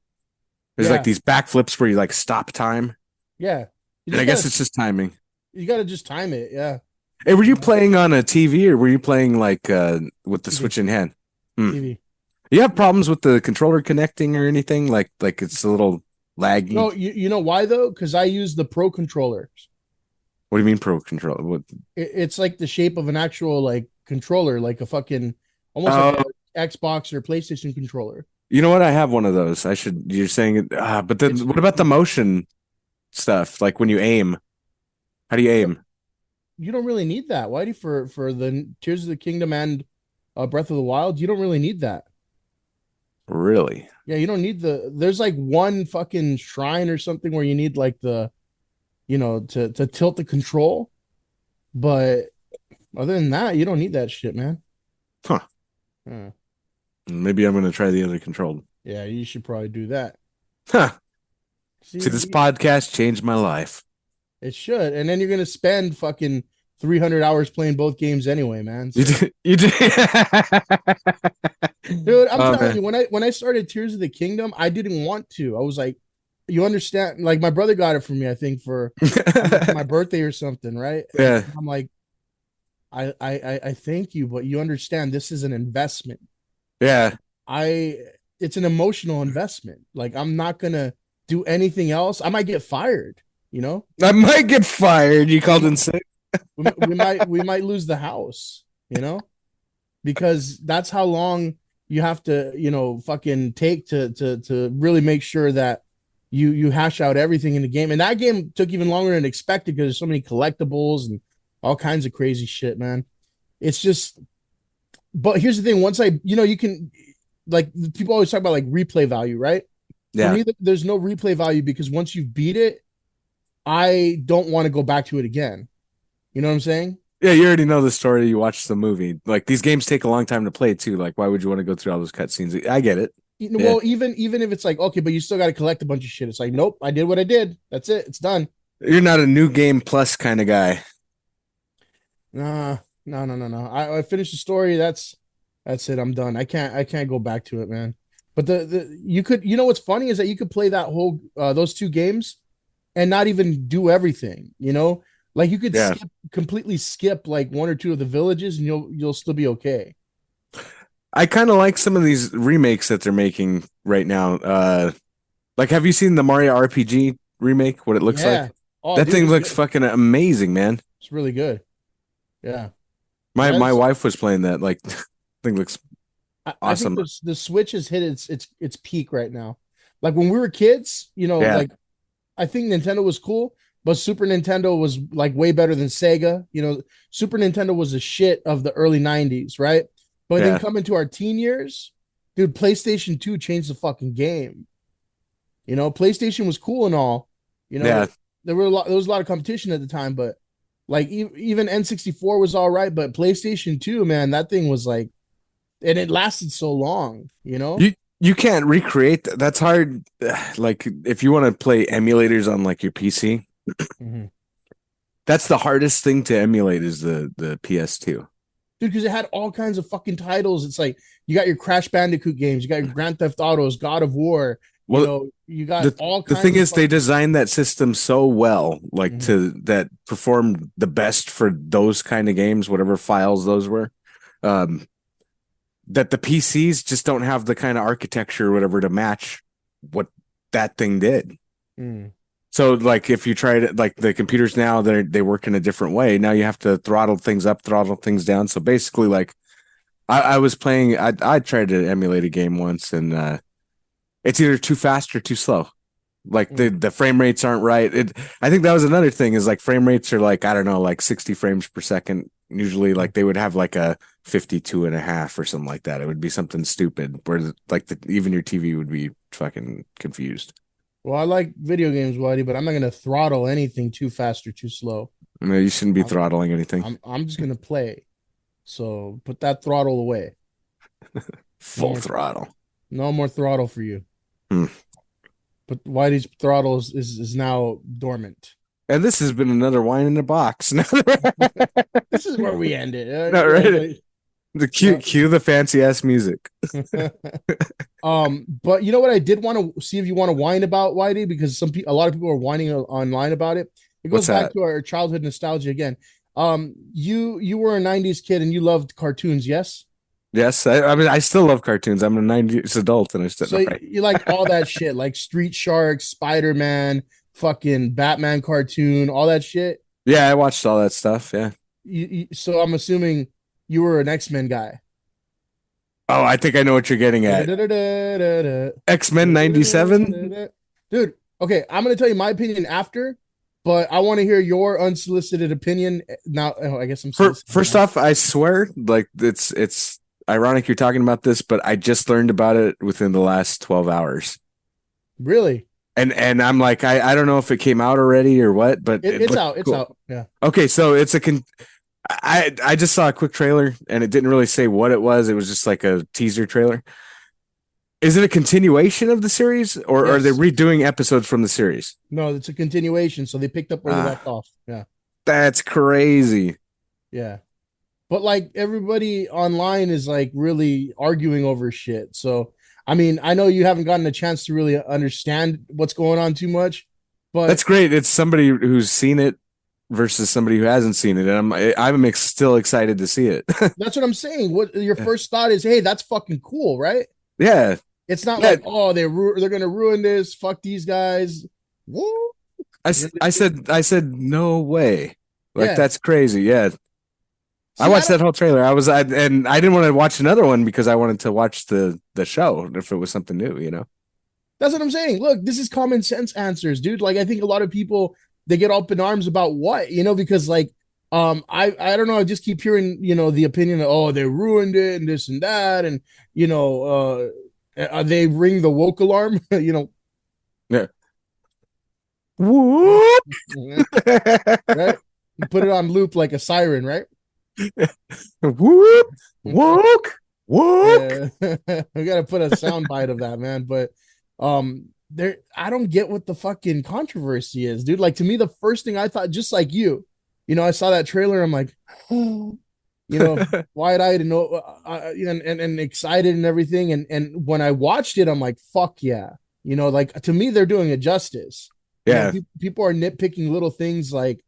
There's like Yeah. these backflips where you like stop time, Yeah. You and I just guess gotta it's just timing. you gotta just time it. Yeah. Hey, were You you know, playing on a TV or were you playing like with the TV. Switch in hand? Hmm. TV. You have problems with the controller connecting or anything? Like it's a little laggy. No, you know why though? Because I use the Pro controller. What do you mean pro controller? What? It's like the shape of an actual like controller, like a fucking almost like Oh, a Xbox or PlayStation controller. you know what? I have one of those. I should. You're saying it. But then It's what about the motion stuff? Like when you aim, how do you aim? you don't really need that. Why do you for the Tears of the Kingdom and Breath of the Wild? You don't really need that. Really? Yeah, you don't need there's like one fucking shrine or something where you need like to tilt the control, but other than that, you don't need that shit, man. Huh. Uh, Maybe I'm gonna try the other controlled. yeah, you should probably do that. Huh. See, this See, podcast changed my life. it should, and then you're gonna spend fucking 300 hours playing both games anyway, man. You So, did. You did. dude, I'm Oh telling man. you, when I started Tears of the Kingdom, I didn't want to. I was like, you understand? Like my brother got it for me, I think for my birthday or something, right? And Yeah. I'm like, I thank you, but you understand this is an investment. Yeah. I it's an emotional investment. Like I'm not gonna do anything else. I might get fired, you know? I might get fired. You We called in sick. we might lose the house, you know? Because that's how long you have to, fucking take to really make sure that you hash out everything in the game. And that game took even longer than expected because there's so many collectibles and all kinds of crazy shit, man. It's just but here's the thing, once you can like people always talk about like replay value, right? For Yeah. me, there's no replay value because once you've beat it, I don't want to go back to it again. You know what I'm saying? Yeah, you already know the story. You watched the movie. Like these games take a long time to play too. Like, why would you want to go through all those cutscenes? I get it. Yeah, Well, even if it's like okay, but you still got to collect a bunch of shit. It's like nope, I did what I did. That's it. It's done. you're not a new game plus kind of guy. Nah, no. I finished the story. That's it. I'm done. I can't go back to it, man. But the you could what's funny is that you could play that whole those two games and not even do everything. Like you could Yeah, completely skip like one or two of the villages and you'll still be okay. I kind of like some of these remakes that they're making right now. Like, have you seen the Mario RPG remake? What it looks Yeah. like? Oh, That dude, thing it's looks good. fucking amazing, man. It's really good. Yeah. My That's wife was playing that. Like, thing looks I think awesome. the Switch has hit its peak right now. Like when we were kids, Yeah, like I think Nintendo was cool, but Super Nintendo was like way better than Sega. Super Nintendo was the shit of the early 90s, right? But then yeah, coming to our teen years, dude, PlayStation 2 changed the fucking game. PlayStation was cool and all. yeah. There was a lot of competition at the time, but like even N64 was all right, but PlayStation 2, man, that thing was like and it lasted so long. You can't recreate that. That's hard. Like, if you want to play emulators on like your PC, Mhm. That's the hardest thing to emulate is the PS2. Dude, because it had all kinds of fucking titles. It's like you got your Crash Bandicoot games, you got your Grand Theft Autos, God of War, Well, you got the all the kinds thing of is they fucking. designed that system so well, like Mhm. to that performed the best for those kind of games, whatever files those were. Um, that the PCs just don't have the kind of architecture or whatever to match what that thing did. Mm. So like if you try to like the computers now they work in a different way. Now you have to throttle things up, throttle things down. So basically like I was playing I tried to emulate a game once and it's either too fast or too slow. Like Mm. the frame rates aren't right. I think that was another thing is like frame rates are like I don't know like 60 frames per second. Usually Mm. like they would have like a 52 and a half or something like that. It would be something stupid where like even your TV would be fucking confused. Well, I like video games, Whitey, but I'm not gonna throttle anything too fast or too slow. I mean, you shouldn't be I'm throttling anything. I'm just gonna play. So put that throttle away. No Full more throttle. no more throttle for you. Hmm. But Whitey's throttle is now dormant. And this has been another wine in a box. Not This is where we end it. right. The cue the fancy ass music. But you know what? I did want to see if you want to whine about Whitey because a lot of people are whining online about it. It goes What's back that? to our childhood nostalgia again. You were a '90s kid and you loved cartoons, yes? Yes, I mean I still love cartoons. I'm a 90s adult and I still So know, right? you liked all that shit, like Street Shark, Spider Man, fucking Batman cartoon, all that shit. Yeah, I watched all that stuff. Yeah. So I'm assuming you were an X Men guy. Oh, I think I know what you're getting at. X-Men 97? Dude, okay, I'm gonna tell you my opinion after, but I want to hear your unsolicited opinion now. Oh, I guess I'm solicited First now. off, I swear, like it's ironic you're talking about this, but I just learned about it within the last 12 hours. Really? And I'm like, I don't know if it came out already or what, but it It's looked out. It's cool. out. Yeah. Okay, so I just saw a quick trailer and it didn't really say what it was. It was just like a teaser trailer. Is it a continuation of the series or are they Yes. redoing episodes from the series? No, it's a continuation. So they picked up where they left off. Yeah. That's crazy. Yeah. But like everybody online is like really arguing over shit. So I mean, I know you haven't gotten a chance to really understand what's going on too much, That's but great. It's somebody who's seen it versus somebody who hasn't seen it, and still excited to see it. that's what I'm saying. What your first thought is, hey, that's fucking cool, right? Yeah, It's not yeah. like, oh, they're gonna ruin this. Fuck these guys. Woo. Really? I said no way. Like Yeah. that's crazy. Yeah, I See, I watched don't. that whole trailer. And I didn't want to watch another one because I wanted to watch the show if it was something new. You know. That's what I'm saying. Look, this is common sense answers, dude. Like I think a lot of people they get up in arms about what because like I don't know. I just keep hearing the opinion of they ruined it and this and that and they ring the woke alarm. Yeah. Whoop. Right? You put it on loop like a siren, right? Whoop. Woke. Woke. Yeah. We gotta put a sound bite of that, man. But there I don't get what the fucking controversy is, dude. Like to me, the first thing I thought, just like I saw that trailer, I'm like, wide-eyed and excited and everything. And when I watched it, I'm like, fuck yeah. Like to me, they're doing it justice. Yeah. People are nitpicking little things like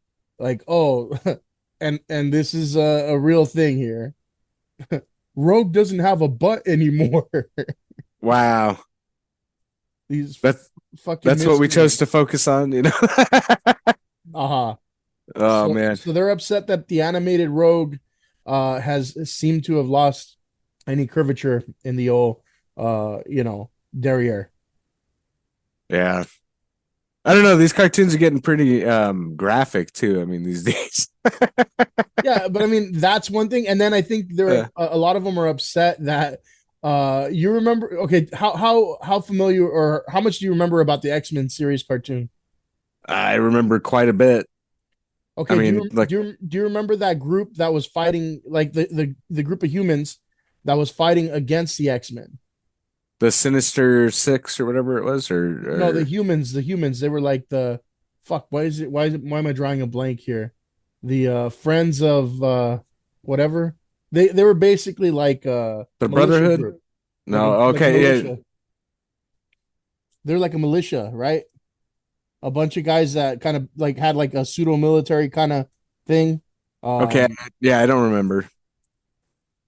oh, and this is a real thing here. Rogue doesn't have a butt anymore. Wow. These That's fucking what we chose miscreants. to focus on. Uh-huh. Oh So man. so they're upset that the animated Rogue has seemed to have lost any curvature in the old derriere. Yeah. I don't know. These cartoons are getting pretty graphic too. I mean, these days. Yeah, but I mean that's one thing. And then I think Yeah. a lot of them are upset that you remember okay, how familiar or how much do you remember about the X-Men series cartoon? I remember quite a bit. I Okay, mean, like do you remember that group that was fighting like the group of humans that was fighting against the X-Men? the Sinister Six or whatever it was, No, or the humans, they were like the fuck, why am I drawing a blank here? the friends of whatever. They were basically like The militia Brotherhood? group, No, like a okay, yeah. militia. They're like a militia, right? A bunch of guys that kind of like had like a pseudo military kind of thing. Okay, Um, yeah, I don't remember.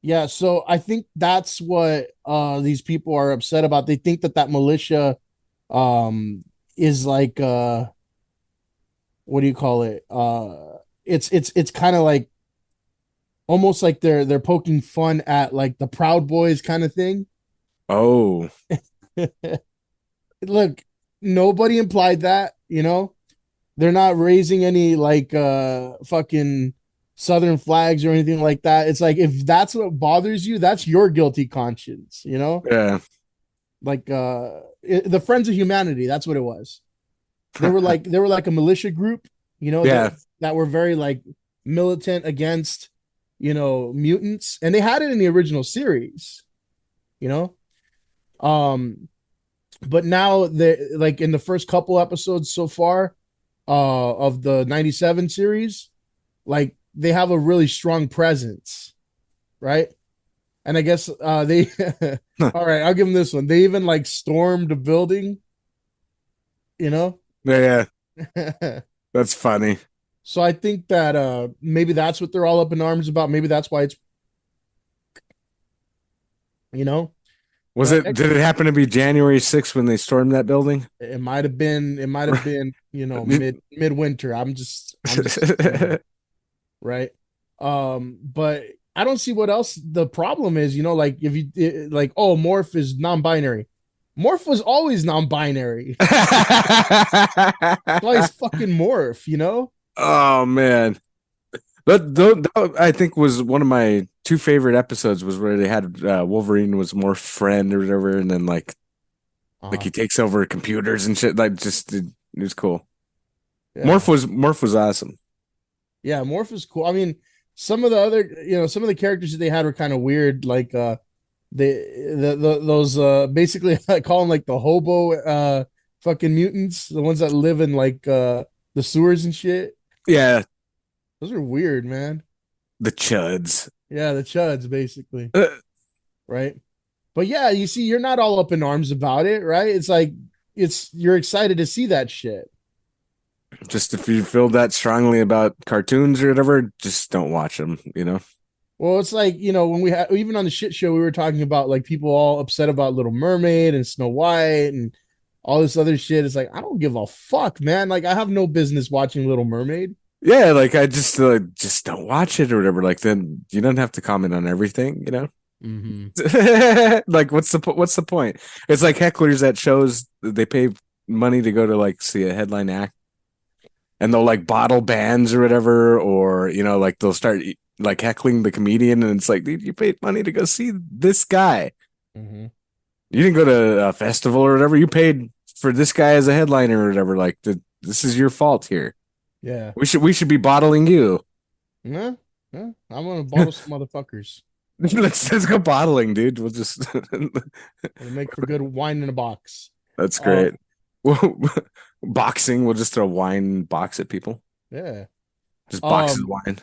yeah, so I think that's what these people are upset about. They think that militia is like what do you call it? It's kind of like almost like they're poking fun at like the Proud Boys kind of thing. Oh, Look, nobody implied that, you know. They're not raising any like fucking southern flags or anything like that. It's like if that's what bothers you, that's your guilty conscience, you know? yeah. Like the Friends of Humanity, that's what it was. They were like a militia group, you know, Yeah. that were very like militant against, you know, mutants, and they had it in the original series, you know. Um but now they like in the first couple episodes so far of the 97 series, like they have a really strong presence, right? And I guess they all right, I'll give them this one. They even like stormed a building, you know. Yeah, that's funny. So I think that maybe that's what they're all up in arms about. Maybe that's why it's, you know, Was but it, did it happen to be January 6th when they stormed that building? it might have been, you know, midwinter. I'm just saying, right? But I don't see what else the problem is, you know, like if like, oh, Morph is non-binary. Morph was always non-binary. That's why he's fucking Morph, you know? Oh man. That I think was one of my two favorite episodes was where they had Wolverine was more friend or whatever, and then like Uh-huh. he takes over computers and shit. Like just it was cool. Yeah. Morph was awesome. Yeah, Morph is cool. I mean, some of the other, you know, some of the characters that they had were kind of weird. Like they those basically I call them like the hobo fucking mutants, the ones that live in like the sewers and shit. Yeah, Those are weird, man. the chuds. Yeah, the chuds basically, Uh, right? But yeah, you see, you're not all up in arms about it, right? It's like you're excited to see that shit. just if you feel that strongly about cartoons or whatever, just don't watch them. You know. Well, it's like, you know, when we had even on the shit show, we were talking about like people all upset about Little Mermaid and Snow White and all this other shit. It's like, I don't give a fuck, man. Like, I have no business watching Little Mermaid. Yeah, like I just don't watch it or whatever. Like then you don't have to comment on everything. You know. Mm-hmm. Like what's the point? It's like hecklers at shows they pay money to go to like see a headline act and they'll like bottle bands or whatever, or you know like they'll start like heckling the comedian and it's like, dude, you paid money to go see this guy. Mm-hmm. You didn't go to a festival or whatever. You paid for this guy as a headliner or whatever. Like this is your fault here. Yeah. We should be bottling you. Yeah. Yeah. I'm gonna bottle some motherfuckers. Let's go bottling, dude. We'll just It'll make for good wine in a box. That's Uh great. Well, boxing, we'll just throw wine box at people. yeah. Just boxes of Um wine.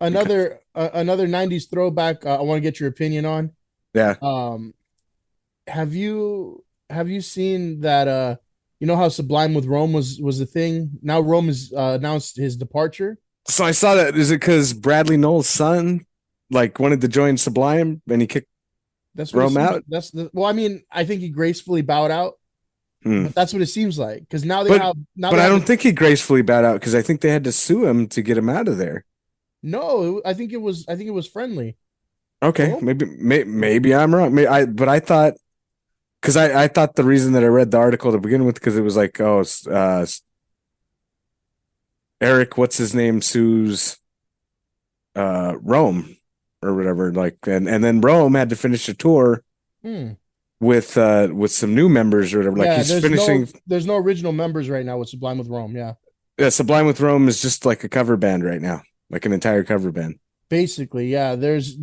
Because another 90s throwback I want to get your opinion on. yeah. Um have you seen that you know how Sublime with Rome was a thing? Now Rome is announced his departure. So I saw that. Is it because Bradley Noel's son like wanted to join Sublime and he kicked That's what it Rome seems. out? Well, I mean, I think he gracefully bowed out, Hmm. but that's what it seems like because now they But have now but they I have don't think he gracefully bowed out because I think they had to sue him to get him out of there. no. I think it was friendly. Okay, No, maybe I'm wrong. But I thought because I thought the reason that I read the article to begin with because it was like Eric, what's his name, sues Rome or whatever. Like and then Rome had to finish a tour hmm. with some new members or whatever. Like Yeah. he's There's no finishing. there's no original members right now with Sublime with Rome. Yeah, Yeah, Sublime with Rome is just like a cover band right now, like an entire cover band. basically, yeah. There's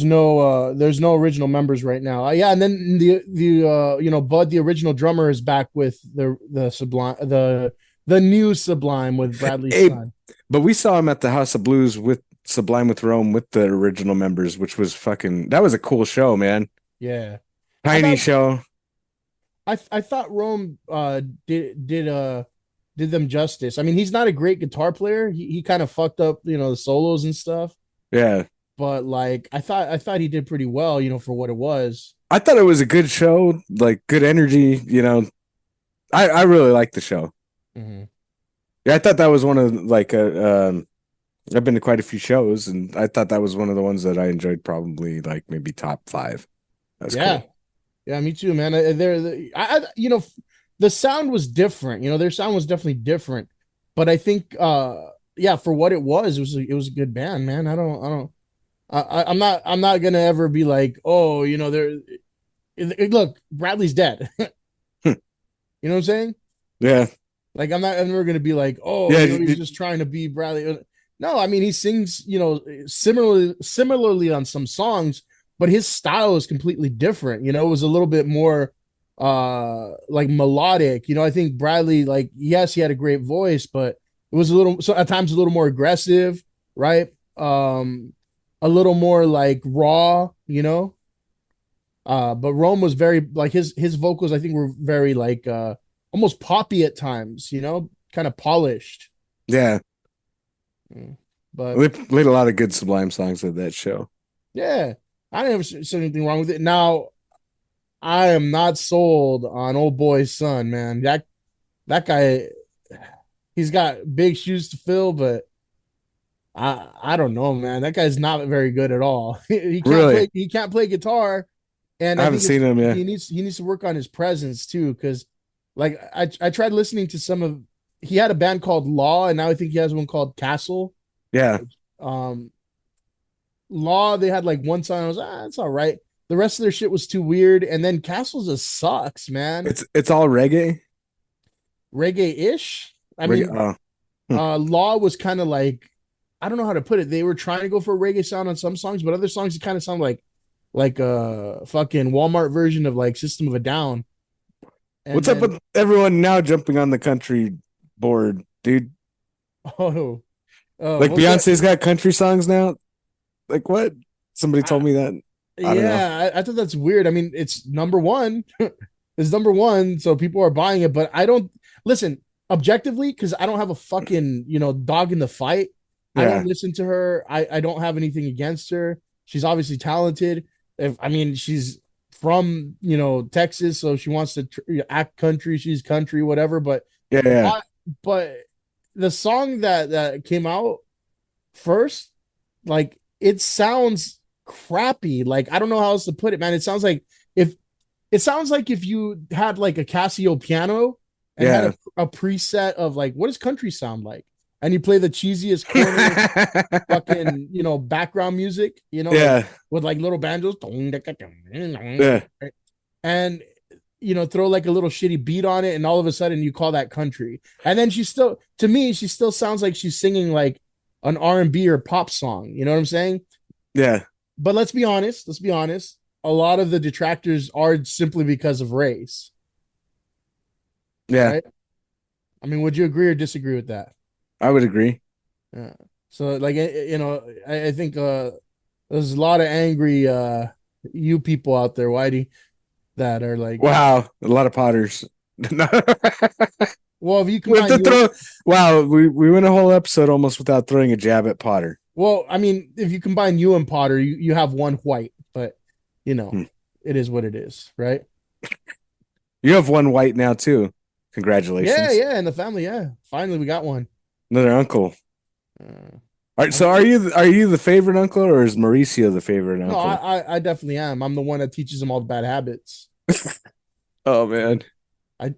no original members right now. Yeah, and then the you know Bud, the original drummer, is back with the Sublime, the the new Sublime with Bradley's Hey, son. but we saw him at the House of Blues with Sublime with Rome with the original members, which was that was a cool show, man. Yeah, I Tiny thought show. I thought Rome did them justice. I mean, he's not a great guitar player. He kind of fucked up, the solos and stuff. Yeah. But like I thought he did pretty well, for what it was. I thought it was a good show, like good energy. I really liked the show. Mm-hmm. Yeah, I thought that was one of like I've been to quite a few shows, and I thought that was one of the ones that I enjoyed, probably like maybe top 5. That was Yeah, cool. yeah, me too, man. The sound was different. Their sound was definitely different. But I think, yeah, for what it was a good band, man. I'm not gonna ever be like, oh, look, Bradley's dead. You know what I'm saying? Yeah, Like, I'm not ever gonna be like, oh, yeah, he's just trying to be Bradley. No, I mean, he sings, similarly on some songs, but his style is completely different. It was a little bit more like melodic. I think Bradley, like, yes, he had a great voice, but it was so at times a little more aggressive, right? A little more like raw. But Rome was very like his vocals, I think, were very like almost poppy at times, kind of polished. yeah. Mm. But We played a lot of good Sublime songs at that show. yeah, I never said anything wrong with it. Now, I am not sold on old boy's son, man. That guy, he's got big shoes to fill, but I don't know, man. That guy's not very good at all. He can't Really, play guitar, and I I haven't think it's seen him. Yeah, he needs to work on his presence too, because like I tried listening to some of he had a band called Law, and now I think he has one called Castle. yeah. Um, Law, they had like one song. I was it's all right. The rest of their shit was too weird, and then Castle just sucks, man. It's all reggae. Reggae ish. I Reggae. mean, Oh, hmm. Law was kind of like, I don't know how to put it. They were trying to go for a reggae sound on some songs, but other songs it kind of sound like a fucking Walmart version of like System of a Down. And What's up then with everyone now jumping on the country board, dude? oh Like what was that? Beyonce's got country songs now. Like what? Somebody I, told me that. I don't know. yeah, I thought that's weird. I mean, it's number one. It's number one, so people are buying it. But I don't listen objectively because I don't have a fucking dog in the fight. I Yeah, don't listen to her. I don't have anything against her. She's obviously talented. If I mean, she's from Texas, so she wants to act country. She's country, whatever. But yeah, yeah, why? But the song that came out first, like it sounds crappy. Like I don't know how else to put it, man. If it sounds like if you had like a Casio piano and had yeah. a preset of like what does country sound like, and you play the cheesiest corny fucking background music, like Yeah, with like little banjos, yeah, and throw like a little shitty beat on it, and all of a sudden you call that country. And then to me, she still sounds like she's singing like an R&B or pop song. You know what I'm saying? yeah, But let's be honest. Let's be honest. A lot of the detractors are simply because of race, yeah. right? I mean, would you agree or disagree with that? I would agree. Yeah. So, like, I think there's a lot of angry you people out there, Whitey, that are like, Wow, a lot of Potters. we well, if you have combine to you, throw. Wow, we went a whole episode almost without throwing a jab at Potter. well, I mean, if you combine you and Potter, you have one white, but you know, Hmm. it is what it is, right? You have one white now too. Yeah, Congratulations, yeah, in the family, yeah. Finally, we got one. another uncle. Uh, All right, I so mean, are you the favorite uncle, or is Mauricio the favorite no, uncle? I definitely am. I'm the one that teaches them all the bad habits. Oh man, I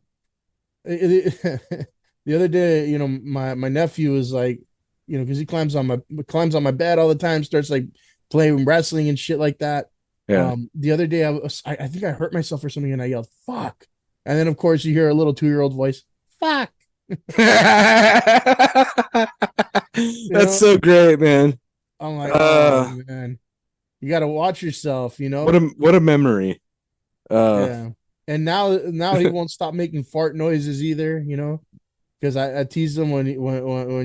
the other day, my nephew was like, because he climbs on my bed all the time, starts like playing wrestling and shit like that. yeah. The other day I think I hurt myself or something, and I yelled "fuck," and then of course you hear a little 2-year-old voice, "Fuck," you That's know. so great, man. I'm like, oh Uh, man, you got to watch yourself, what a memory. Uh, Yeah. And now he won't stop making fart noises either, because I teased him when he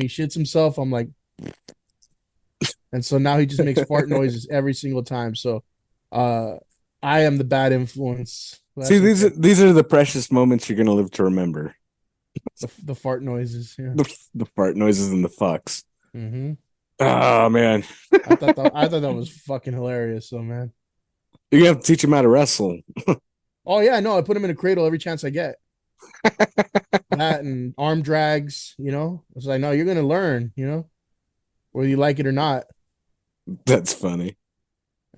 shits himself. I'm like, and so now he just makes fart noises every single time. So, uh, I am the bad influence. See, That's okay. these are the precious moments you're gonna live to remember. The fart noises. Yeah. The fart noises and the fucks. Mm-hmm. Oh man, I thought that was fucking hilarious. So man. you're gonna have to teach him how to wrestle. Oh yeah, no, I put him in a cradle every chance I get. That and arm drags. It's like, no, you're gonna learn. Whether you like it or not. That's funny.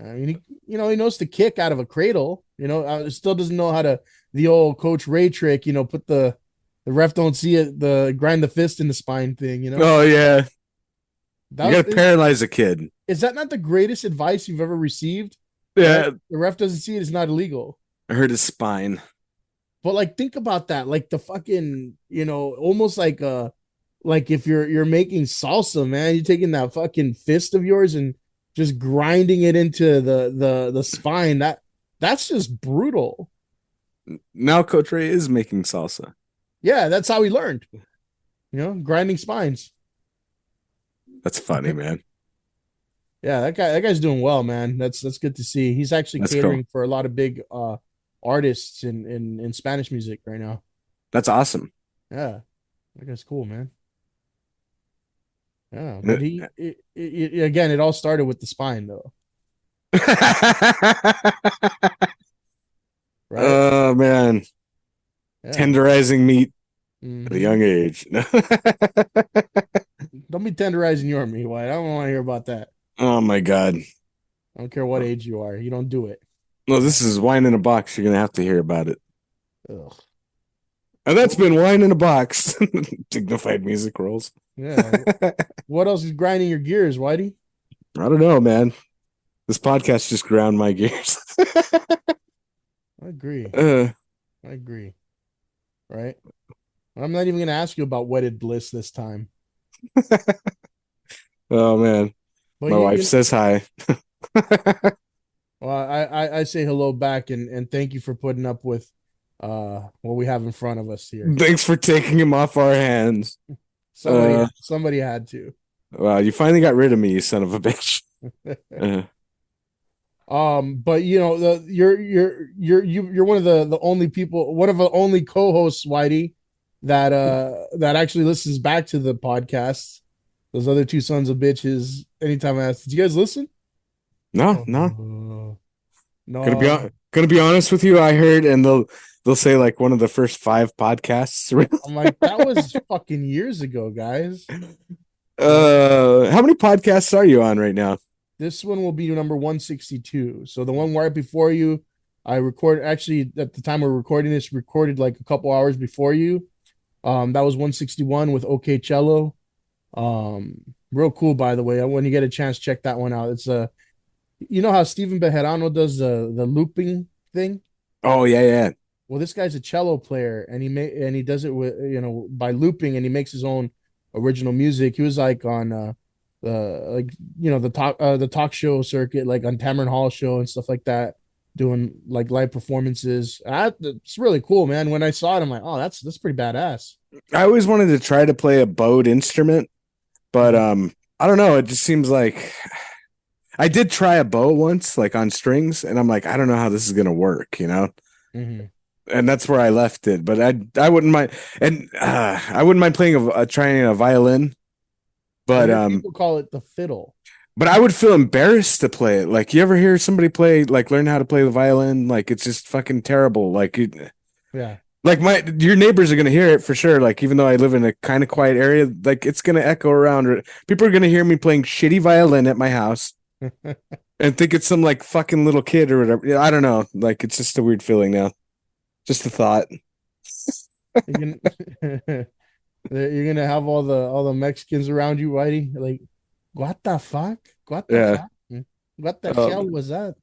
I mean, he knows to kick out of a cradle. Still doesn't know how to the old Coach Ray trick. Put the ref don't see it, the grind the fist in the spine thing. Oh yeah, That you gotta paralyze a kid. Is that not the greatest advice you've ever received? Yeah, the ref doesn't see it; it's not illegal. I hurt his spine. But like, think about that. Like the fucking, almost like if you're making salsa, man, you're taking that fucking fist of yours and just grinding it into the spine. That's just brutal. Now Coach Ray is making salsa. Yeah, that's how he learned. Grinding spines. That's funny, man. Yeah, that guy's doing well, man. That's good to see. He's actually catering for a lot of big artists in Spanish music right now. That's awesome. Yeah, that guy's cool, man. Yeah, but again, it all started with the spine, though. Right? Oh man, Yeah. tenderizing meat at a young age. Don't be tenderizing your meat, White. I don't want to hear about that. Oh my god. I don't care what age you are. You don't do it. No, this is Wine in a Box. You're gonna have to hear about it. Ugh. And that's been Wine in a Box. Dignified music rolls. Yeah. What else is grinding your gears, Whitey? I don't know, man. This podcast just ground my gears. I agree. I agree. Right? I'm not even going to ask you about wedded bliss this time. Oh man, but my wife says hi. Well, I say hello back and thank you for putting up with what we have in front of us here. Thanks for taking him off our hands. Somebody had to. Wow, you finally got rid of me, you son of a bitch. But you're one of the only people, one of the only co-hosts, Whitey, that actually listens back to the podcast. Those other two sons of bitches. Anytime I ask, did you guys listen? No. No. Gonna be honest with you. I heard, and they'll say like one of the first 5 podcasts. I'm like, that was fucking years ago, guys. How many podcasts are you on right now? This one will be number 162. So the one right before you, I recorded, actually at the time we're recording this, recorded like a couple hours before you. That was 161 with OK Cello. Real cool, by the way. When you get a chance, check that one out. It's you know how Steven Bejarano does the looping thing? Oh yeah. Well, this guy's a cello player, and he does it with by looping, and he makes his own original music. He was like on the talk show circuit, like on Tamron Hall show and stuff like that, doing like live performances. It's really cool, man. When I saw it, I'm like, oh, that's pretty badass. I always wanted to try to play a bowed instrument, but I don't know. It just seems like I did try a bow once, like on strings, and I'm like, I don't know how this is gonna work, Mm-hmm. And that's where I left it. But I wouldn't mind, and I wouldn't mind playing trying a violin. But people call it the fiddle. But I would feel embarrassed to play it. Like, you ever hear somebody learn how to play the violin? Like, it's just fucking terrible. Like, yeah. Like your neighbors are gonna hear it for sure. Like, even though I live in a kind of quiet area, like it's gonna echo around. People are gonna hear me playing shitty violin at my house and think it's some like fucking little kid or whatever. I don't know. Like, it's just a weird feeling now. Just a thought. You're gonna have all the Mexicans around you, Whitey. Like, what the fuck? What the fuck? What the hell was that?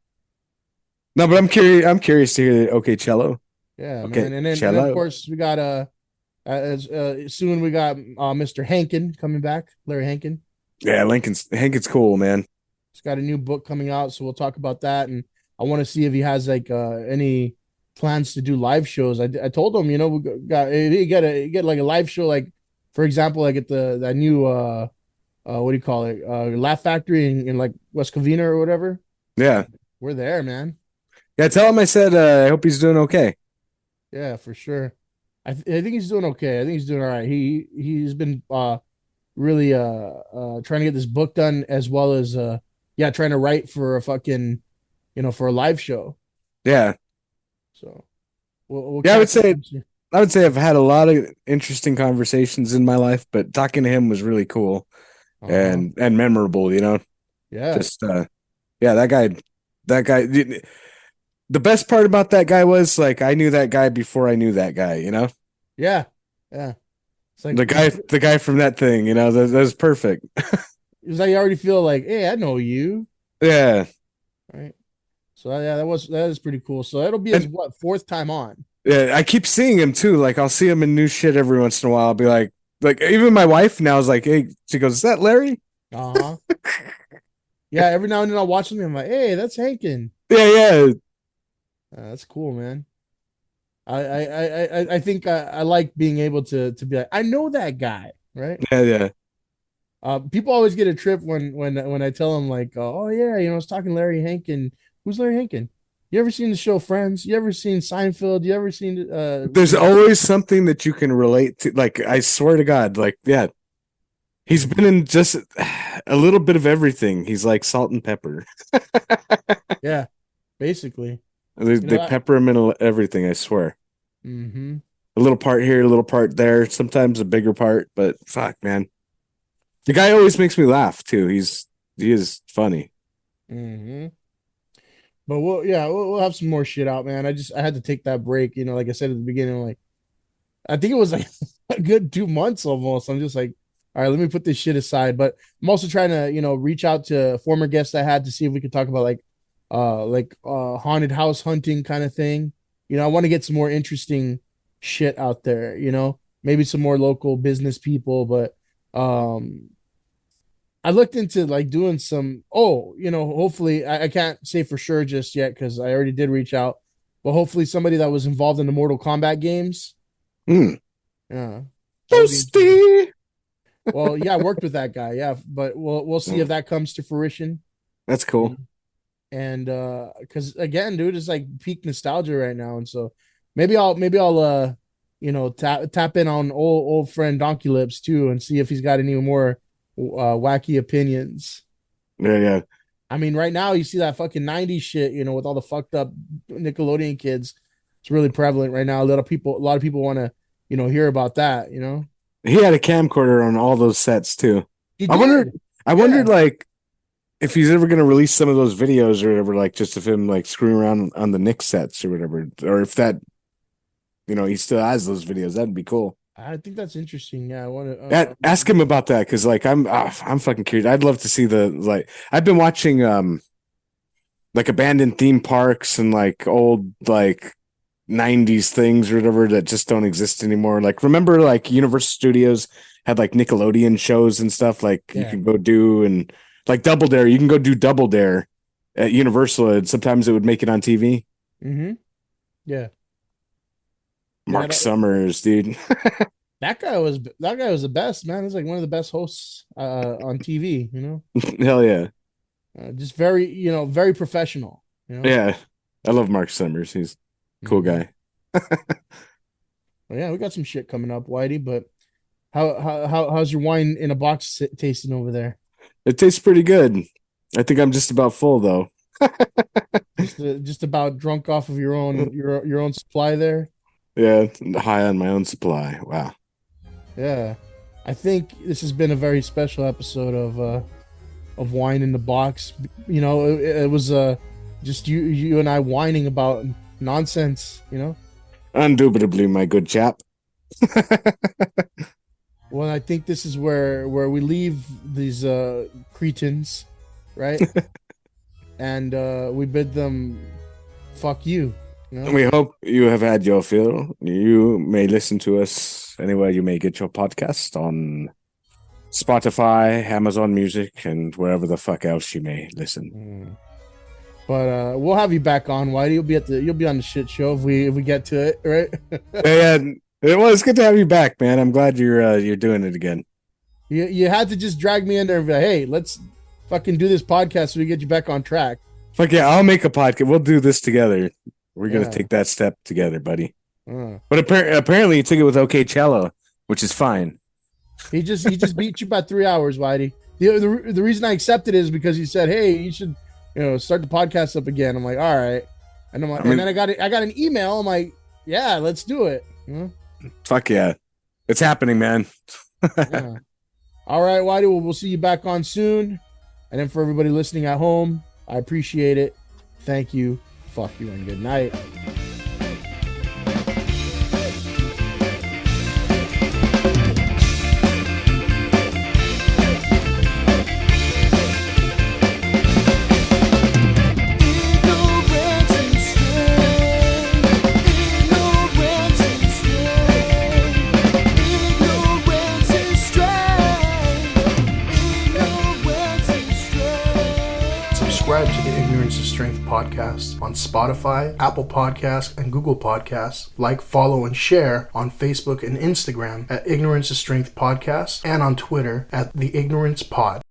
No, but I'm curious to hear OK Cello. Yeah, okay, man. And then of course we got soon we got Mr. Hankin coming back, Larry Hankin. Yeah, Hankin's cool, man. He's got a new book coming out, so we'll talk about that. And I want to see if he has like any plans to do live shows. I told him, we get like a live show like For example, like at that new what do you call it? Laugh Factory in like West Covina or whatever. Yeah. We're there, man. Yeah, tell him I said I hope he's doing okay. Yeah, for sure. I think he's doing okay. I think he's doing all right. He's been really trying to get this book done as well as yeah, trying to write for a fucking, for a live show. Yeah. So we'll Yeah, catch up. I would say I've had a lot of interesting conversations in my life, but talking to him was really cool Uh-huh. and memorable, Yeah. Just yeah, that guy the best part about that guy was like I knew that guy before I knew that guy. Yeah. Yeah. It's like The guy from that thing, that was perfect. it's like you already feel like, hey, I know you. Yeah. Right. So yeah, that is pretty cool. So it'll be his And what, fourth time on. yeah, I keep seeing him too. Like I'll see him in new shit every once in a while. I'll be like even my wife now is like, hey, she goes, is that Larry? Uh-huh. Yeah, every now and then I'll watch him and I'm like, hey, that's Hankin. Yeah, yeah. That's cool, man. I think I like being able to be like, I know that guy, right? Yeah, yeah. People always get a trip when I tell them like, oh yeah, I was talking to Larry Hankin. Who's Larry Hankin? You ever seen the show Friends? You ever seen Seinfeld? You ever seen There's always something that you can relate to. Like, I swear to God, like, yeah, he's been in just a little bit of everything. He's like salt and pepper. Yeah, basically. They pepper him in everything, I swear. Mm-hmm. A little part here, a little part there, sometimes a bigger part, but fuck, man. The guy always makes me laugh too. He is funny. Mm-hmm. But we'll have some more shit out, man. I had to take that break, like I said at the beginning, like I think it was like a good 2 months almost. I'm just like, all right, let me put this shit aside. But I'm also trying to, reach out to former guests I had to see if we could talk about like haunted house hunting kind of thing. I want to get some more interesting shit out there, maybe some more local business people, but um I looked into like doing some, hopefully I can't say for sure just yet because I already did reach out, but hopefully somebody that was involved in the Mortal Kombat games. Mm. Yeah. That would be interesting. Toasty. Well, yeah, I worked with that guy. Yeah, but we'll see if Mm. that comes to fruition. That's cool. And because again, dude, it's like peak nostalgia right now. And so maybe I'll tap in on old friend Donkey Lips too and see if he's got any more wacky opinions. Yeah, yeah. I mean, right now you see that fucking 90s shit, with all the fucked up Nickelodeon kids. It's really prevalent right now. A lot of people want to, hear about that. He had a camcorder on all those sets too. He I did. wondered I Yeah. wondered like if he's ever gonna release some of those videos or whatever, like just of him like screwing around on the Nick sets or whatever. Or if that he still has those videos, that'd be cool. I think that's interesting. Yeah, I want to Ask him about that because like I'm fucking curious. I'd love to see the like I've been watching like abandoned theme parks and like old like 90s things or whatever that just don't exist anymore. Like remember like Universal Studios had like Nickelodeon shows and stuff like you yeah. can go do and like Double Dare, you can go do Double Dare at Universal and sometimes it would make it on TV. Mm-hmm. Yeah. Yeah, Mark Summers, dude. that guy was the best, man. He's like one of the best hosts on TV. Hell yeah. Just very professional. Yeah. I love Mark Summers. He's a cool Mhm. guy. Well, yeah, we got some shit coming up, Whitey. But how's your wine in a box tasting over there? It tastes pretty good. I think I'm just about full though. Just about drunk off of your own supply there. Yeah, high on my own supply. Wow. Yeah, I think this has been a very special episode of wine in the box. It was just you and I whining about nonsense. Indubitably, my good chap. Well, I think this is where we leave these cretins, right? And we bid them fuck you. We hope you have had your fill. You may listen to us anywhere you may get your podcast on Spotify, Amazon Music, and wherever the fuck else you may listen. But we'll have you back on, Whitey. You'll be on the shit show if we get to it, right? Yeah, It's good to have you back, man. I'm glad you're doing it again. You had to just drag me in there and be like, hey, let's fucking do this podcast so we get you back on track. Fuck yeah, I'll make a podcast. We'll do this together. We're gonna take that step together, buddy. But apparently you took it with OK Cello, which is fine. He just beat you by 3 hours, Whitey. The reason I accepted it is because he said, hey, you should start the podcast up again. I'm like, all right. And I'm like, and then I got an email. I'm like, yeah, let's do it. Fuck yeah. It's happening, man. Yeah. All right, Whitey. Well, we'll see you back on soon. And then for everybody listening at home, I appreciate it. Thank you. Fuck you and good night. Subscribe to the Ignorance is Strength podcast on Spotify, Apple Podcasts, and Google Podcasts. Like, follow, and share on Facebook and Instagram at Ignorance is Strength Podcast and on Twitter at The Ignorance Pod.